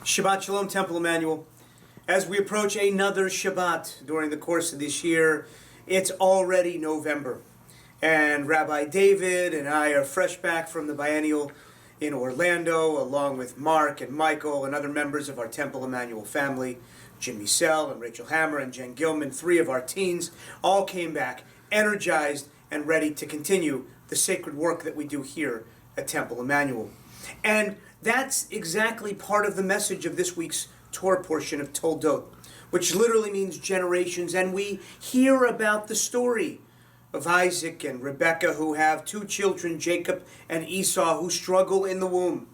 Shabbat Shalom, Temple Emmanuel. As we approach another Shabbat during the course of this year, it's already November. And Rabbi David and I are fresh back from the biennial in Orlando, along with Mark and Michael and other members of our Temple Emmanuel family. Jimmy Sell and Rachel Hammer and Jen Gilman, three of our teens, all came back energized and ready to continue the sacred work that we do here at Temple Emmanuel. And that's exactly part of the message of this week's Torah portion of Toldot, which literally means generations. And we hear about the story of Isaac and Rebekah, who have two children, Jacob and Esau, who struggle in the womb.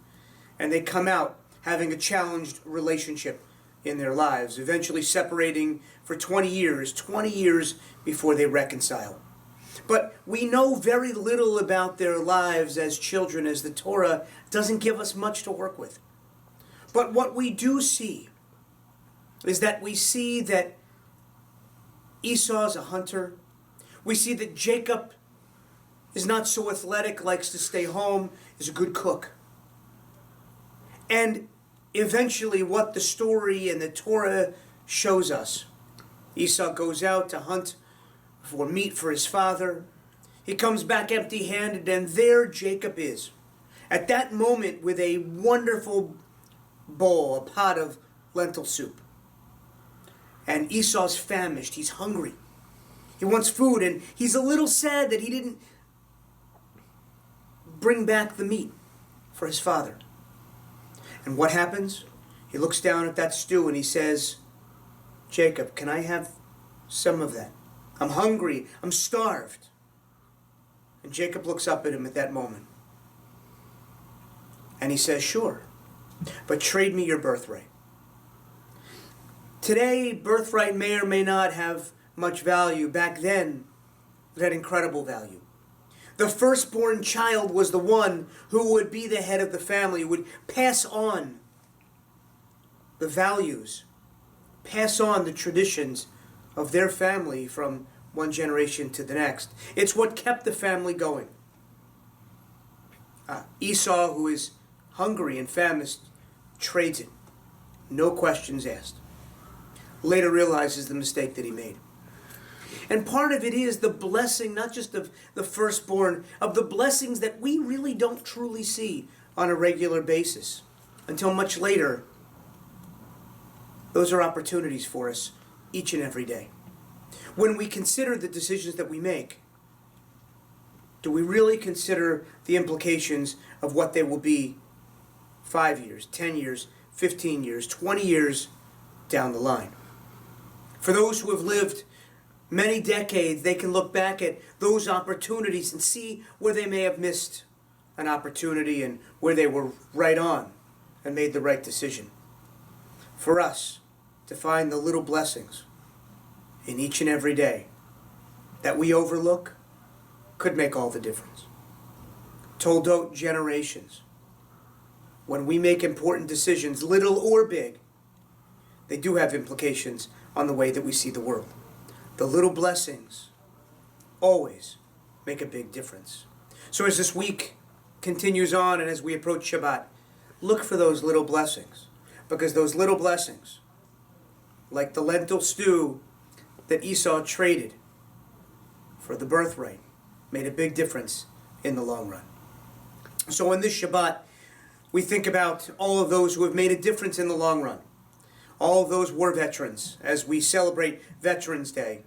And they come out having a challenged relationship in their lives, eventually separating for 20 years before they reconcile. But we know very little about their lives as children, as the Torah doesn't give us much to work with. But what we do see is that we see that Esau's a hunter. We see that Jacob is not so athletic, likes to stay home, is a good cook. And eventually what the story and the Torah shows us, Esau goes out to hunt for meat for his father. He comes back empty-handed, and there Jacob is, at that moment with a wonderful bowl, a pot of lentil soup. And Esau's famished, he's hungry. He wants food, and he's a little sad that he didn't bring back the meat for his father. And what happens? He looks down at that stew and he says, "Jacob, can I have some of that? I'm hungry. I'm starved." And Jacob looks up at him at that moment. And he says, "Sure, but trade me your birthright." Today, birthright may or may not have much value. Back then, it had incredible value. The firstborn child was the one who would be the head of the family, would pass on the values, pass on the traditions of their family from one generation to the next. It's what kept the family going. Esau, who is hungry and famished, trades it. No questions asked. Later realizes the mistake that he made. And part of it is the blessing, not just of the firstborn, of the blessings that we really don't truly see on a regular basis. Until much later, those are opportunities for us each and every day. When we consider the decisions that we make, do we really consider the implications of what they will be 5 years, 10 years, 15 years, 20 years down the line? For those who have lived many decades, they can look back at those opportunities and see where they may have missed an opportunity and where they were right on and made the right decision. For us to find the little blessings in each and every day that we overlook could make all the difference. Toldot generations. When we make important decisions, little or big, they do have implications on the way that we see the world. The little blessings always make a big difference. So as this week continues on and as we approach Shabbat, look for those little blessings. Because those little blessings, like the lentil stew that Esau traded for the birthright, made a big difference in the long run. So in this Shabbat, we think about all of those who have made a difference in the long run. All of those war veterans as we celebrate Veterans Day.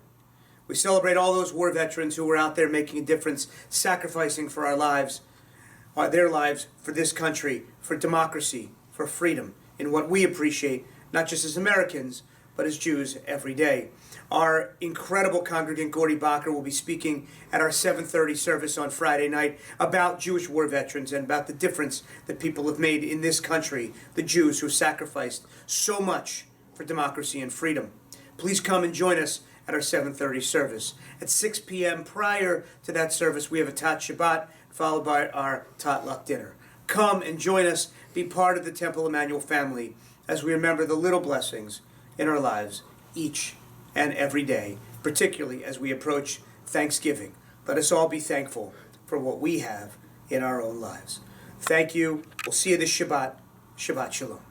We celebrate all those war veterans who were out there making a difference, sacrificing for our lives, their lives for this country, for democracy, for freedom, in what we appreciate, not just as Americans, but as Jews every day. Our incredible congregant, Gordy Bacher, will be speaking at our 7:30 service on Friday night about Jewish war veterans and about the difference that people have made in this country, the Jews who sacrificed so much for democracy and freedom. Please come and join us at our 7:30 service. At 6 p.m. prior to that service, we have a Tat Shabbat, followed by our Tat Luck dinner. Come and join us, be part of the Temple Emmanuel family as we remember the little blessings in our lives each and every day, particularly as we approach Thanksgiving. Let us all be thankful for what we have in our own lives. Thank you. We'll see you this Shabbat. Shabbat Shalom.